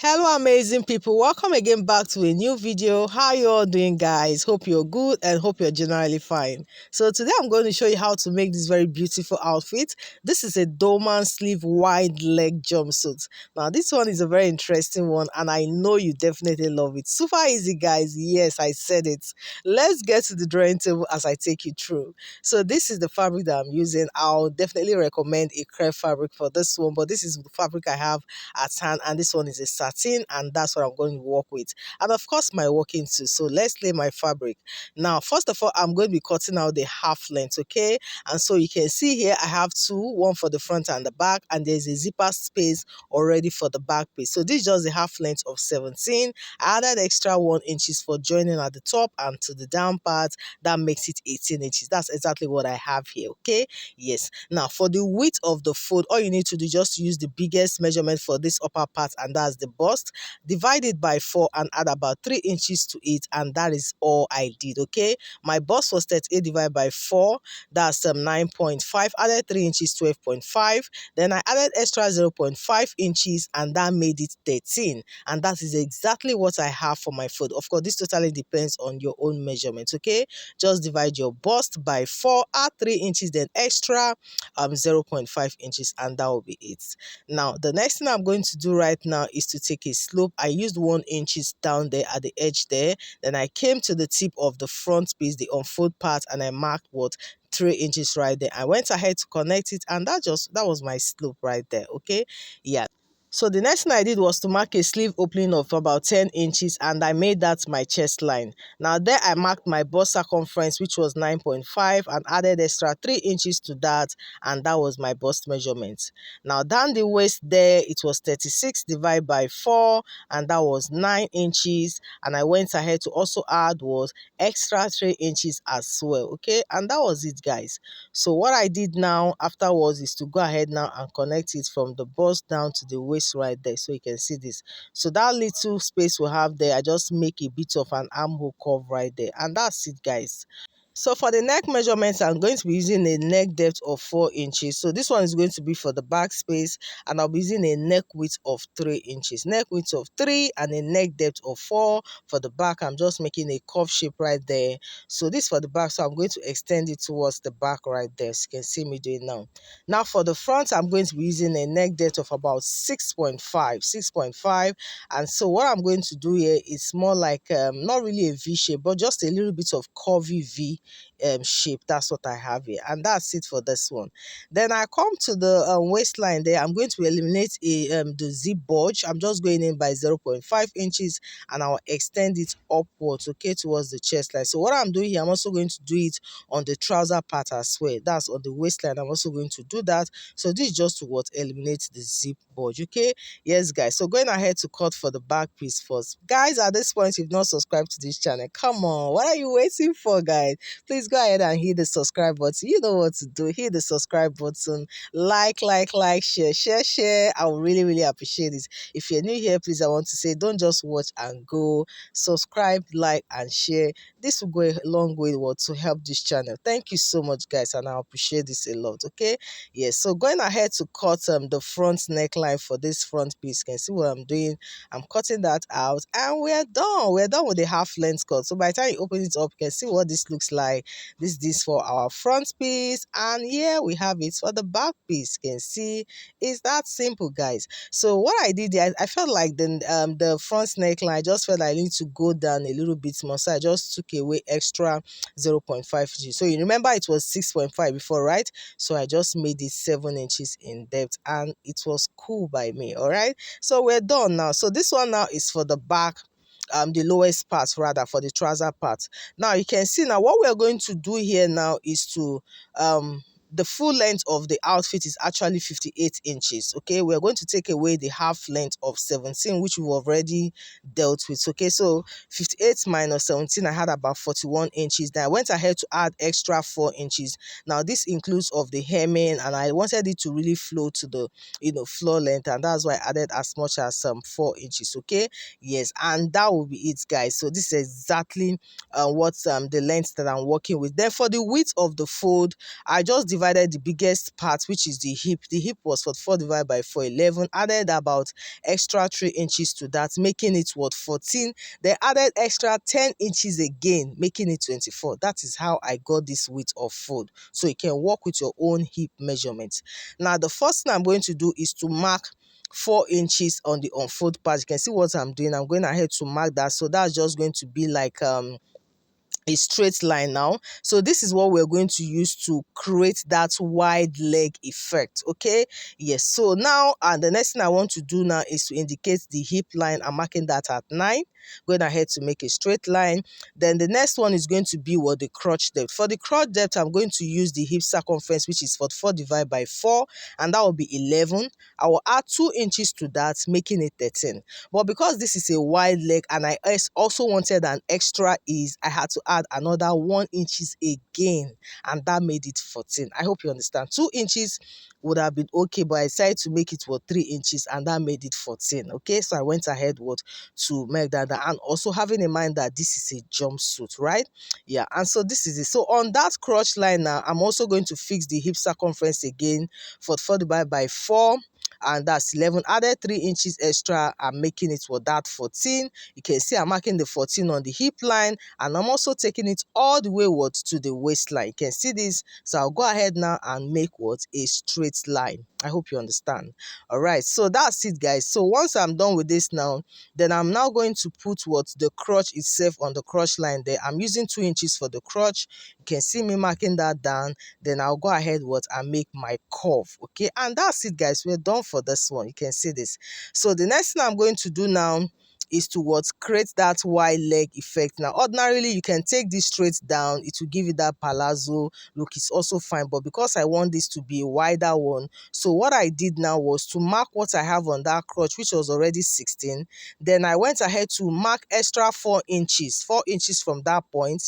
Hello amazing people, welcome again back to a new video. How you all doing, guys? Hope you're good and hope you're generally fine. So today I'm going to show you how to make this very beautiful outfit. This is a Dolman sleeve wide leg jumpsuit. Now this one is a very interesting one and I know you definitely love it. Super easy, guys. Yes, I said it. Let's get to the drawing table as I take you through. So this is the fabric that I'm using. I'll definitely recommend a crepe fabric for this one, but this is the fabric I have at hand, and this one is a satin, and that's what I'm going to work with, and of course my working too. So let's lay my fabric. Now first of all, I'm going to be cutting out the half length, okay? And so you can see here I have two, one for the front and the back, and there's a zipper space already for the back piece. So this is just the half length of 17. I added extra 1 inches for joining at the top and to the down part. That makes it 18 inches. That's exactly what I have here, okay? Yes. Now for the width of the fold, all you need to do, just use the biggest measurement for this upper part, and that's the bust. Divide it by 4 and add about 3 inches to it, and that is all I did, okay? My bust was 38 divided by 4, that's 9.5. Added 3 inches, 12.5. Then I added extra 0.5 inches, and that made it 13. And that is exactly what I have for my fold. Of course, this totally depends on your own measurements, okay? Just divide your bust by 4, add 3 inches, then extra 0.5 inches, and that will be it. Now the next thing I'm going to do right now is to take a slope. I used 1 inches down there at the edge there. Then I came to the tip of the front piece, the unfold part, and I marked what, 3 inches right there. I went ahead to connect it, and that was my slope right there, okay? Yeah. So the next thing I did was to mark a sleeve opening of about 10 inches, and I made that my chest line. Now there I marked my bust circumference, which was 9.5, and added extra 3 inches to that, and that was my bust measurement. Now down the waist there, it was 36 divided by 4, and that was 9 inches, and I went ahead to also add was extra 3 inches as well, okay? And that was it, guys. So what I did now afterwards is to go ahead now and connect it from the bust down to the waist right there, so you can see this. So that little space we have there, I just make a bit of an armhole curve right there, and that's it, guys. So for the neck measurements, I'm going to be using a neck depth of 4 inches. So this one is going to be for the back space, and I'll be using a neck width of 3 inches. Neck width of 3 and a neck depth of 4 for the back. I'm just making a curve shape right there. So this for the back, so I'm going to extend it towards the back right there. So you can see me doing now. Now for the front, I'm going to be using a neck depth of about 6.5. And so what I'm going to do here is more like not really a V shape, but just a little bit of curvy V shape. That's what I have here, and that's it for this one. Then I come to the waistline there. I'm going to eliminate the zip bulge. I'm just going in by 0.5 inches, and I'll extend it upwards, okay, towards the chest line. So what I'm doing here, I'm also going to do it on the trouser part as well. That's on the waistline. I'm also going to do that. So this is just to what, eliminate the zip bulge, okay? Yes, guys. So going ahead to cut for the back piece first. Guys, at this point, if you've not subscribed to this channel, come on, what are you waiting for, guys? Please go ahead and hit the subscribe button. You know what to do. Hit the subscribe button. Like, share. I would really appreciate it. If you're new here, please, I want to say, don't just watch and go. Subscribe, like, and share. This will go a long way to help this channel. Thank you so much, guys, and I appreciate this a lot, okay? Yes, so going ahead to cut the front neckline for this front piece. You can see what I'm doing. I'm cutting that out, and we're done. We're done with the half length cut. So by the time you open it up, you can see what this looks like. This for our front piece, and here we have it for the back piece. You can see it's that simple, guys. So what I did, I felt like the front neckline, I just felt like I need to go down a little bit more, so I just took away extra 0.5 inches. So you remember it was 6.5 before, right? So I just made it 7 inches in depth, and it was cool by me. All right, so we're done now. So this one now is for the back, the lowest part, rather, for the trouser part. Now you can see now what we're going to do here now is to the full length of the outfit is actually 58 inches, okay? We're going to take away the half length of 17, which we've already dealt with, okay? So 58 minus 17, I had about 41 inches. Then I went ahead to add extra 4 inches. Now this includes of the hemming, and I wanted it to really flow to the floor length, and that's why I added as much as 4 inches, okay? Yes, and that will be it, guys. So this is exactly what's the length that I'm working with. Then for the width of the fold, I just divided the biggest part, which is the hip. The hip was 44 divided by 4, 11. Added about extra 3 inches to that, making it what, 14. Then added extra 10 inches again, making it 24. That is how I got this width of fold. So you can work with your own hip measurements. Now, the first thing I'm going to do is to mark 4 inches on the unfold part. You can see what I'm doing. I'm going ahead to mark that. So that's just going to be like a straight line now. So this is what we're going to use to create that wide leg effect. Okay, yes. So now, and the next thing I want to do now is to indicate the hip line. I'm marking that at 9, going ahead to make a straight line. Then the next one is going to be what, the crotch depth. For the crotch depth, I'm going to use the hip circumference, which is 44 divided by 4, and that will be 11. I will add 2 inches to that, making it 13. But because this is a wide leg and I also wanted an extra ease, I had to add another 1 inches again, and that made it 14. I hope you understand. 2 inches would have been okay, but I decided to make it 3 inches, and that made it 14. Okay, so I went ahead to make that, and also having in mind that this is a jumpsuit, right? Yeah, and so this is it. So on that crotch line now, I'm also going to fix the hip circumference again, 44 divided by 4, and that's 11. Added 3 inches extra, I'm making it that 14. You can see I'm marking the 14 on the hip line, and I'm also taking it all the way to the waistline. You can see this. So I'll go ahead now and make a straight line. I hope you understand. All right, so that's it, guys. So once I'm done with this now, then I'm now going to put the crotch itself on the crotch line there. I'm using 2 inches for the crotch. You can see me marking that down. Then I'll go ahead and make my curve. Okay, and that's it, guys. We're done for this one. You can see this. So the next thing I'm going to do now is to create that wide leg effect. Now, ordinarily, you can take this straight down. It will give you that palazzo look. It's also fine, but because I want this to be a wider one, so what I did now was to mark what I have on that crotch, which was already 16. Then I went ahead to mark extra 4 inches from that point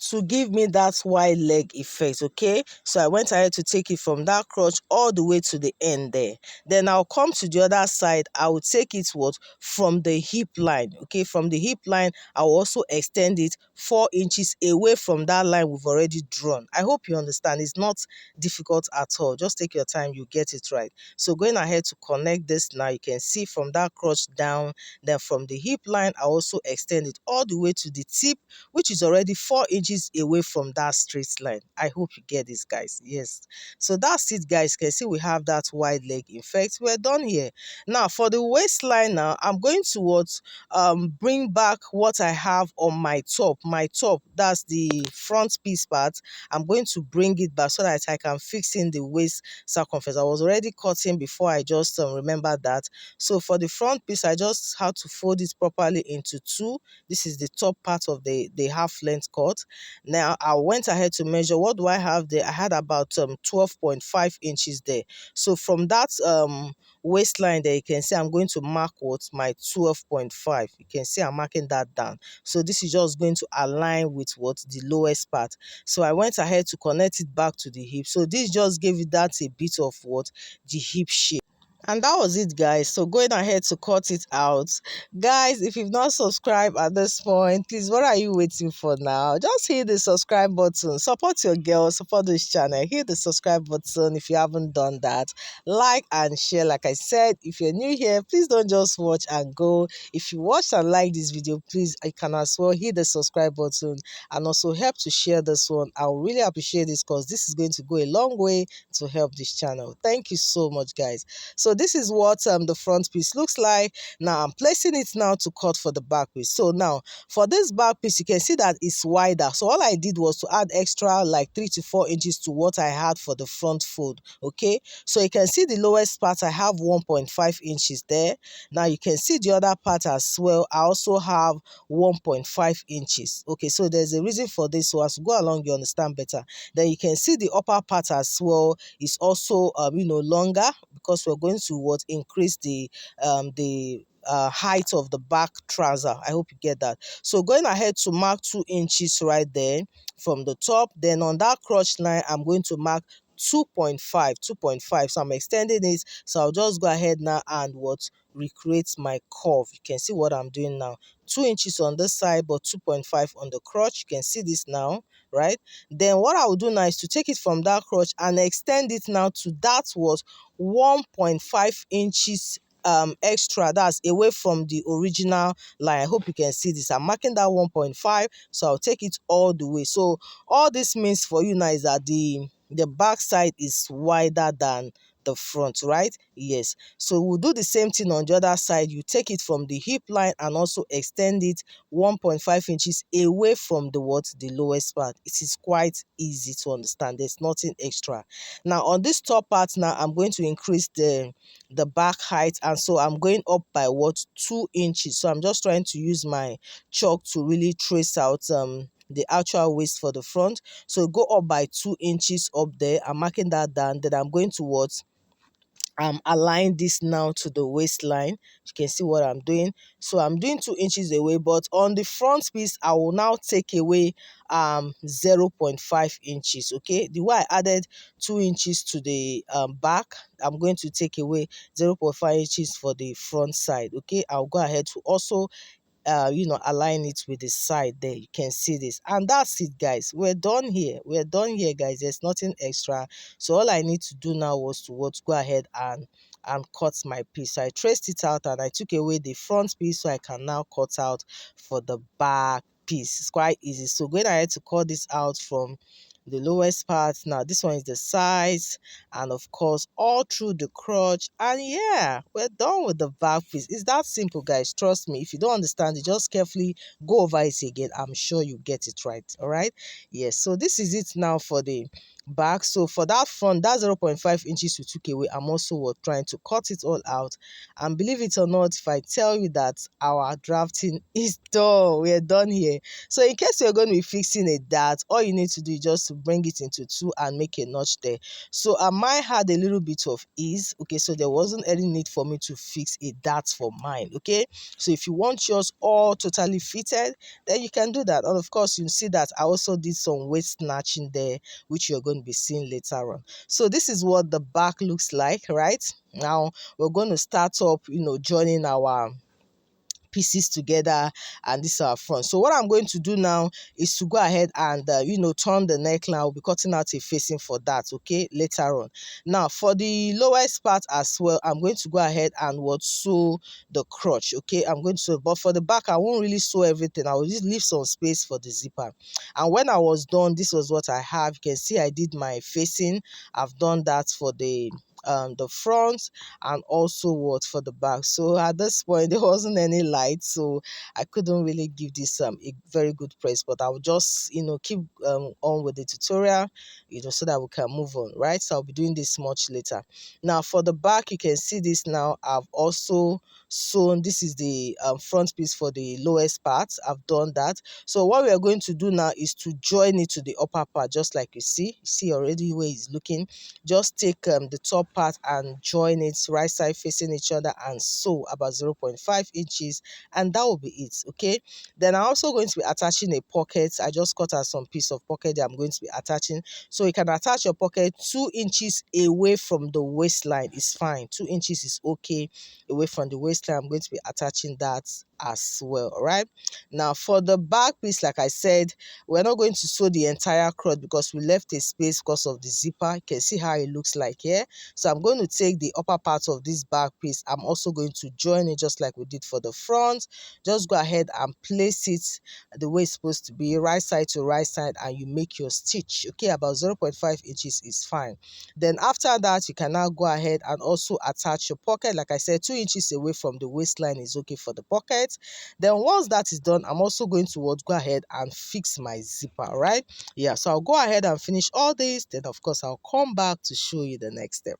to give me that wide leg effect. Okay, so I went ahead to take it from that crotch all the way to the end there. Then I'll come to the other side. I will take it from the hip line. Okay, from the hip line, I'll also extend it 4 inches away from that line we've already drawn. I hope you understand. It's not difficult at all. Just take your time, you get it right. So going ahead to connect this now, you can see from that crotch down, then from the hip line, I also extend it all the way to the tip, which is already 4 inches away from that straight line. I hope you get this, guys. Yes. So that's it, guys. You can see we have that wide leg effect. We're done here. Now for the waistline now, I'm going to bring back what I have on my top. That's the front piece part. I'm going to bring it back so that I can fix in the waist circumference. I was already cutting before I just remembered that. So for the front piece, I just have to fold it properly into 2. This is the top part of the half length cut. Now I went ahead to measure. What do I have there? I had about 12.5 inches there. So from that waistline there, you can see I'm going to mark my 12.5. You can see I'm marking that down. So this is just going to align with the lowest part. So I went ahead to connect it back to the hip. So this just gave it that a bit of the hip shape. And that was it, guys. So going ahead to cut it out. Guys, if you've not subscribed at this point, please, what are you waiting for now? Just hit the subscribe button. Support your girl, support this channel. Hit the subscribe button if you haven't done that. Like and share. Like I said, if you're new here, please don't just watch and go. If you watched and like this video, please, I can as well hit the subscribe button and also help to share this one. I will really appreciate this because this is going to go a long way to help this channel. Thank you so much, guys. So this is what the front piece looks like. Now I'm placing it now to cut for the back piece. So now for this back piece, you can see that it's wider. So all I did was to add extra like 3 to 4 inches to what I had for the front fold. Okay, so you can see the lowest part, I have 1.5 inches there. Now you can see the other part as well. I also have 1.5 inches. Okay, so there's a reason for this. So as you go along, you understand better. Then you can see the upper part as well is also longer, because we're going to increase the height of the back trouser. I hope you get that. So going ahead to mark 2 inches right there from the top. Then on that crotch line, I'm going to mark 2.5. So I'm extending it. So I'll just go ahead now and recreate my curve. You can see what I'm doing now. 2 inches on this side, but 2.5 on the crotch. You can see this now, right? Then what I will do now is to take it from that crotch and extend it now to that was 1.5 inches extra, that's away from the original line. I hope you can see this. I'm marking that 1.5, so I'll take it all the way. So all this means for you now is that the back side is wider than the front, right? Yes. So we'll do the same thing on the other side. You take it from the hip line and also extend it 1.5 inches away from the lowest part. It is quite easy to understand. There's nothing extra. Now on this top part now, I'm going to increase the back height, and so I'm going up by 2 inches. So I'm just trying to use my chalk to really trace out the actual waist for the front. So go up by 2 inches up there. I'm marking that down. Then I'm going towards align this now to the waistline. You can see what I'm doing. So I'm doing 2 inches away, but on the front piece I will now take away 0.5 inches. Okay, the way I added 2 inches to the back, I'm going to take away 0.5 inches for the front side. Okay, I'll go ahead to also align it with the side there. You can see this, and that's it, guys. We're done here. We're done here, guys. There's nothing extra. So all I need to do now was to go ahead and cut my piece. So I traced it out and I took away the front piece, so I can now cut out for the back piece. It's quite easy. So going ahead to cut this out from the lowest part. Now this one is the sides, and of course all through the crotch, and yeah, we're done with the back piece. It's that simple, guys. Trust me. If you don't understand it, just carefully go over it again. I'm sure you get it right. All right, yes. So this is it now for the back. So for that front, that 0.5 inches we took away, I'm also trying to cut it all out. And believe it or not, if I tell you that our drafting is done, we're done here. So in case you're going to be fixing a dart, all you need to do is just to bring it into 2 and make a notch there. So mine had a little bit of ease. Okay, so there wasn't any need for me to fix a dart for mine. Okay, so if you want yours all totally fitted, then you can do that. And of course, you see that I also did some waist snatching there, which you're going to be seeing later on. So this is what the back looks like. Right now we're going to start up joining our pieces together, and this is our front. So what I'm going to do now is to go ahead and turn the neckline. I'll be cutting out a facing for that, okay, later on. Now for the lowest part as well, I'm going to go ahead and sew the crotch. Okay, I'm going to sew, but for the back I won't really sew everything. I will just leave some space for the zipper. And when I was done, this was what I have. You can see I did my facing. I've done that for the front, and also for the back. So at this point there wasn't any light, so I couldn't really give this a very good praise, but I will just keep on with the tutorial, so that we can move on, right? So I'll be doing this much later. Now for the back, you can see this now. I've also sewn. This is the front piece for the lowest part. I've done that. So what we are going to do now is to join it to the upper part, just like you see already where it's looking. Just take the top part and join it right side facing each other and sew about 0.5 inches, and that will be it. Okay, then I'm also going to be attaching a pocket. I just cut out some piece of pocket that I'm going to be attaching. So you can attach your pocket 2 inches away from the waistline. It's fine. 2 inches is okay away from the waistline. I'm going to be attaching that as well. All right, now for the back piece, like I said, we're not going to sew the entire crotch because we left a space because of the zipper. You can see how it looks like here. So I'm going to take the upper part of this back piece. I'm also going to join it just like we did for the front. Just go ahead and place it the way it's supposed to be, right side to right side, and you make your stitch. Okay, about 0.5 inches is fine. Then after that, you can now go ahead and also attach your pocket. Like I said, 2 inches away from the waistline is okay for the pocket. Then once that is done, I'm also going to go ahead and fix my zipper. Right, yeah, so I'll go ahead and finish all this, then of course I'll come back to show you the next step.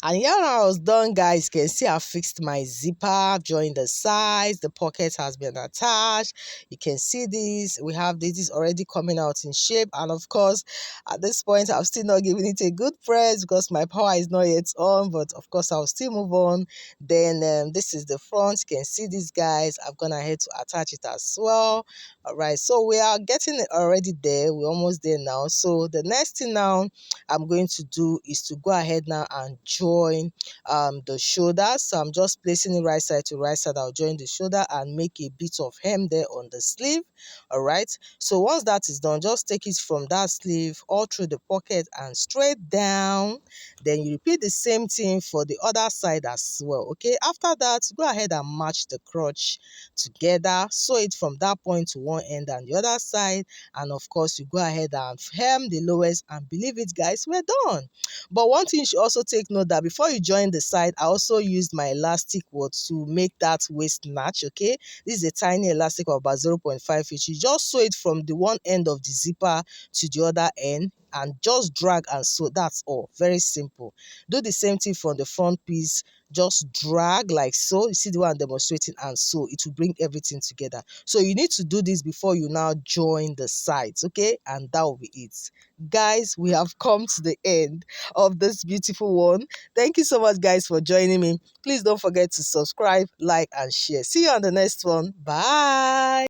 And yeah, when I was done, guys, you can see I fixed my zipper, joined the sides, the pocket has been attached. You can see this, we have this is already coming out in shape. And of course, at this point, I'm still not giving it a good press because my power is not yet on, but of course, I'll still move on. Then this is the front. You can see this, guys. I've gone ahead to attach it as well. All right, so we are getting it already there. We're almost there now. So the next thing now I'm going to do is to go ahead now and join the shoulder. So I'm just placing it right side to right side. I'll join the shoulder and make a bit of hem there on the sleeve. All right, so once that is done, just take it from that sleeve all through the pocket and straight down. Then you repeat the same thing for the other side as well. Okay, after that, go ahead and match the crotch together, sew it from that point to one end and the other side, and of course you go ahead and hem the lowest, and believe it guys, we're done. But one thing you should also take note that before you join the side, I also used my elastic to make that waist match. Okay, this is a tiny elastic of about 0.5 inch. You just sew it from the one end of the zipper to the other end and just drag and sew. That's all. Very simple. Do the same thing for the front piece. Just drag like so. You see the one I'm demonstrating, and so it will bring everything together. So you need to do this before you now join the sides. Okay, and that will be it. Guys, we have come to the end of this beautiful one. Thank you so much guys for joining me. Please don't forget to subscribe, like and share. See you on the next one. Bye.